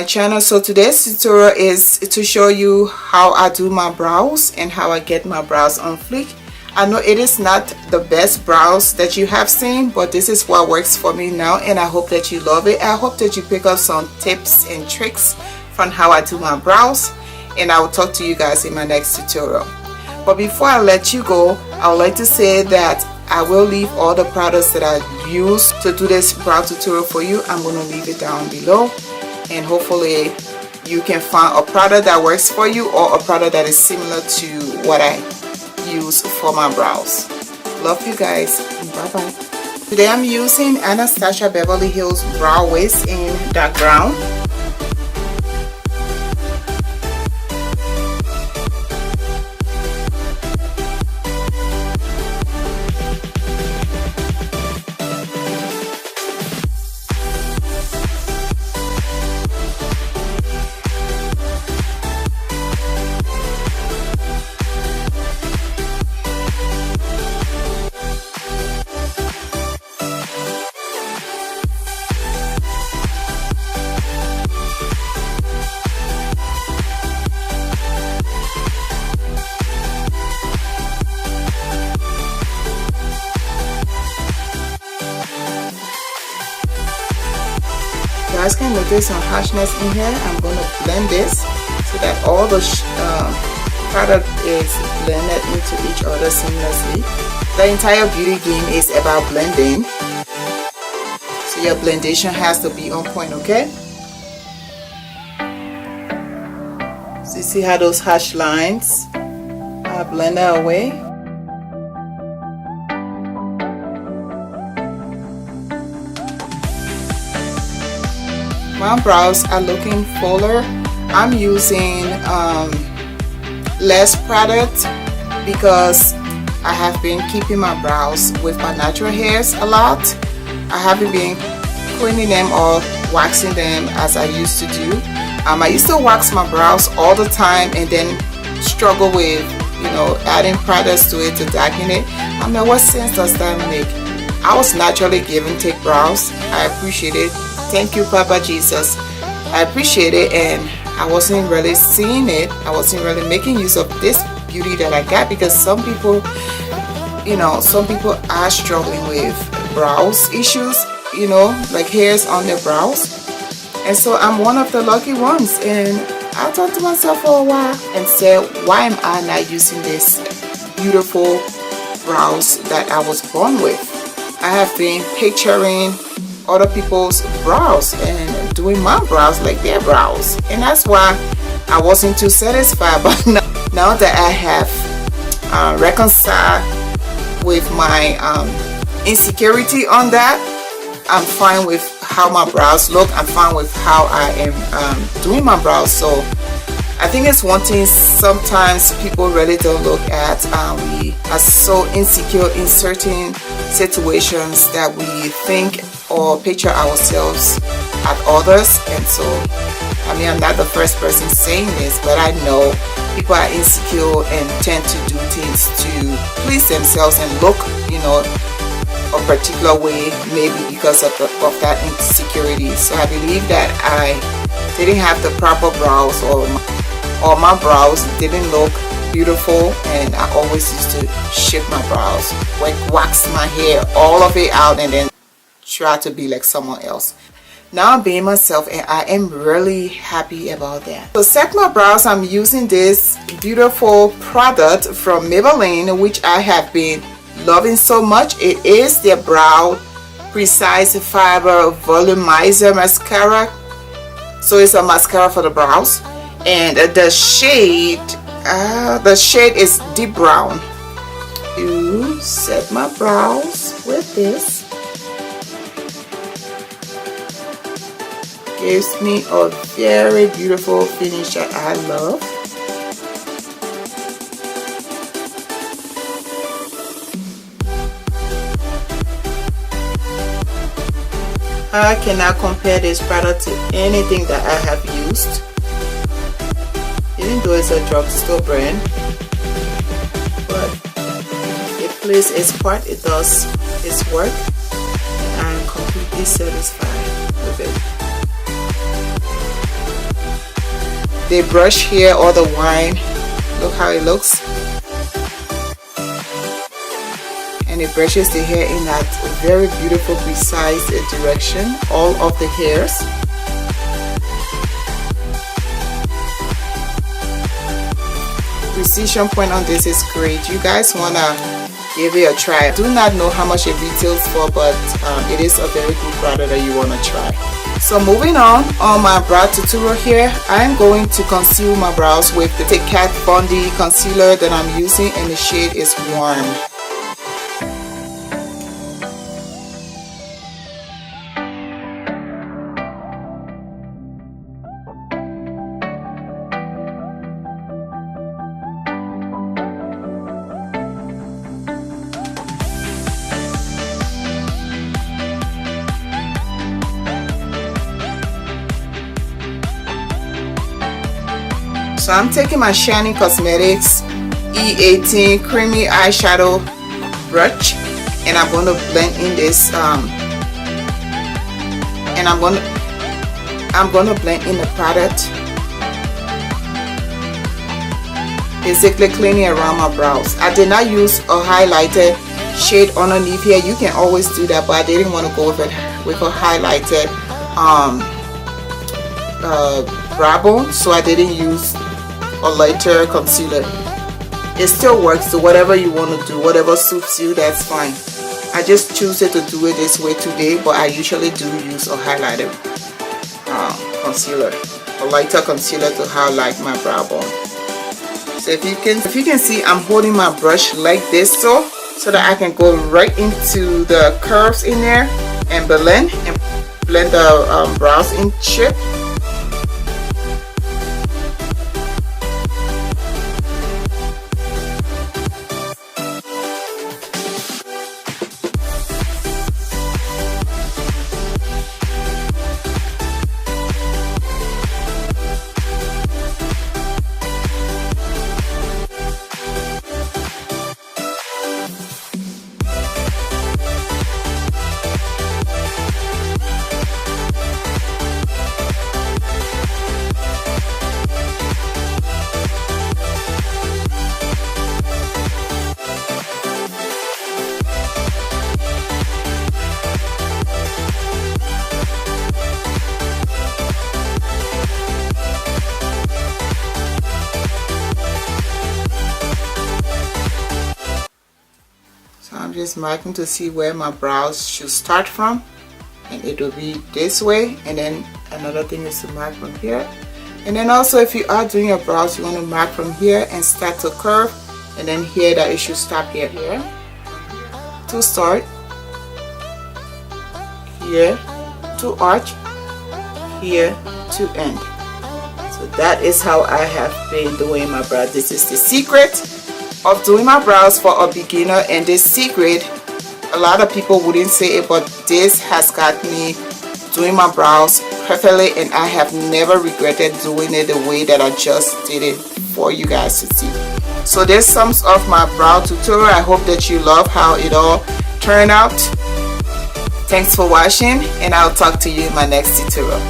my channel. So today's tutorial is to show you how I do my brows and how I get my brows on fleek. I know it is not the best brows that you have seen, but this is what works for me now, and I hope that you love it. I hope that you pick up some tips and tricks from how I do my brows, and I will talk to you guys in my next tutorial. But before I let you go, I would like to say that I will leave all the products that I use to do this brow tutorial for you. I'm going to leave it down below, and hopefully you can find a product that works for you or a product that is similar to what I use for my brows. Love you guys. Bye bye. Today I'm using Anastasia Beverly Hills Brow Wiz in dark brown. You guys can notice some harshness in here. I'm going to blend this so that all the product is blended into each other seamlessly. The entire beauty game is about blending, so your blendation has to be on point, okay? So you see how those harsh lines are blended away? My brows are looking fuller. I'm using less product because I have been keeping my brows with my natural hairs a lot. I haven't been cleaning them or waxing them as I used to do. I used to wax my brows all the time and then struggle with, you know, adding products to it to darken it. I mean, what sense does that make? I was naturally given thick brows. I appreciate it. Thank you, Papa Jesus. I appreciate it, and I wasn't really seeing it. I wasn't really making use of this beauty that I got, because some people, you know, some people are struggling with brows issues, you know, like hairs on their brows. And so I'm one of the lucky ones, and I thought to myself for a while and said, why am I not using this beautiful brows that I was born with? I have been picturing other people's brows and doing my brows like their brows, and that's why I wasn't too satisfied. But now that I have reconciled with my insecurity on that, I'm fine with how my brows look. I'm fine with how I am doing my brows. So I think it's one thing sometimes people really don't look at. We are so insecure in certain situations that we think or picture ourselves at others. And so, I mean, I'm not the first person saying this, but I know people are insecure and tend to do things to please themselves and look, you know, a particular way, maybe because of that insecurity. So I believe that I didn't have the proper brows, or my brows didn't look beautiful, and I always used to shape my brows, wax my hair, all of it out, and then try to be like someone else. Now I'm being myself, and I am really happy about that. To set my brows, I'm using this beautiful product from Maybelline, which I have been loving so much. It is their Brow Precise Fiber Volumizer Mascara. So it's a mascara for the brows, and the shade is deep brown. To set my brows with this, gives me a very beautiful finish that I love. I cannot compare this product to anything that I have used, even though it's a drugstore brand, but it plays its part, it does its work, and I'm completely satisfied with it. they brush here all the wine. Look how it looks. And it brushes the hair in that very beautiful, precise direction, all of the hairs. Precision point on this is great. You guys want to give it a try. I do not know how much it retails for, but it is a very good product that you want to try. So moving on my brow tutorial here, I'm going to conceal my brows with the Kat Von D concealer that I'm using, and the shade is Warm. So I'm taking my Shanny Cosmetics E18 creamy eyeshadow brush, and I'm going to blend in this and I'm going to blend in the product, basically cleaning around my brows. I did not use a highlighted shade underneath here. You can always do that, but I didn't want to go with a highlighted brow bone, so I didn't use a lighter concealer. It still works, so whatever you want to do, whatever suits you, that's fine. I just choose to do it this way today, but I usually do use a highlighter concealer, a lighter concealer to highlight my brow bone. So if you can see, I'm holding my brush like this so that I can go right into the curves in there and blend the brows in chip. I'm just marking to see where my brows should start from, and it will be this way. And then another thing is to mark from here, and then also if you are doing your brows, you want to mark from here and start to curve, and then here that it should stop here to start, here to arch, here to end. So that is how I have been doing my brows. This is the secret of doing my brows for a beginner, and this secret, a lot of people wouldn't say it, but this has got me doing my brows perfectly, and I have never regretted doing it the way that I just did it for you guys to see. So this sums up my brow tutorial. I hope that you love how it all turned out. Thanks for watching, and I'll talk to you in my next tutorial.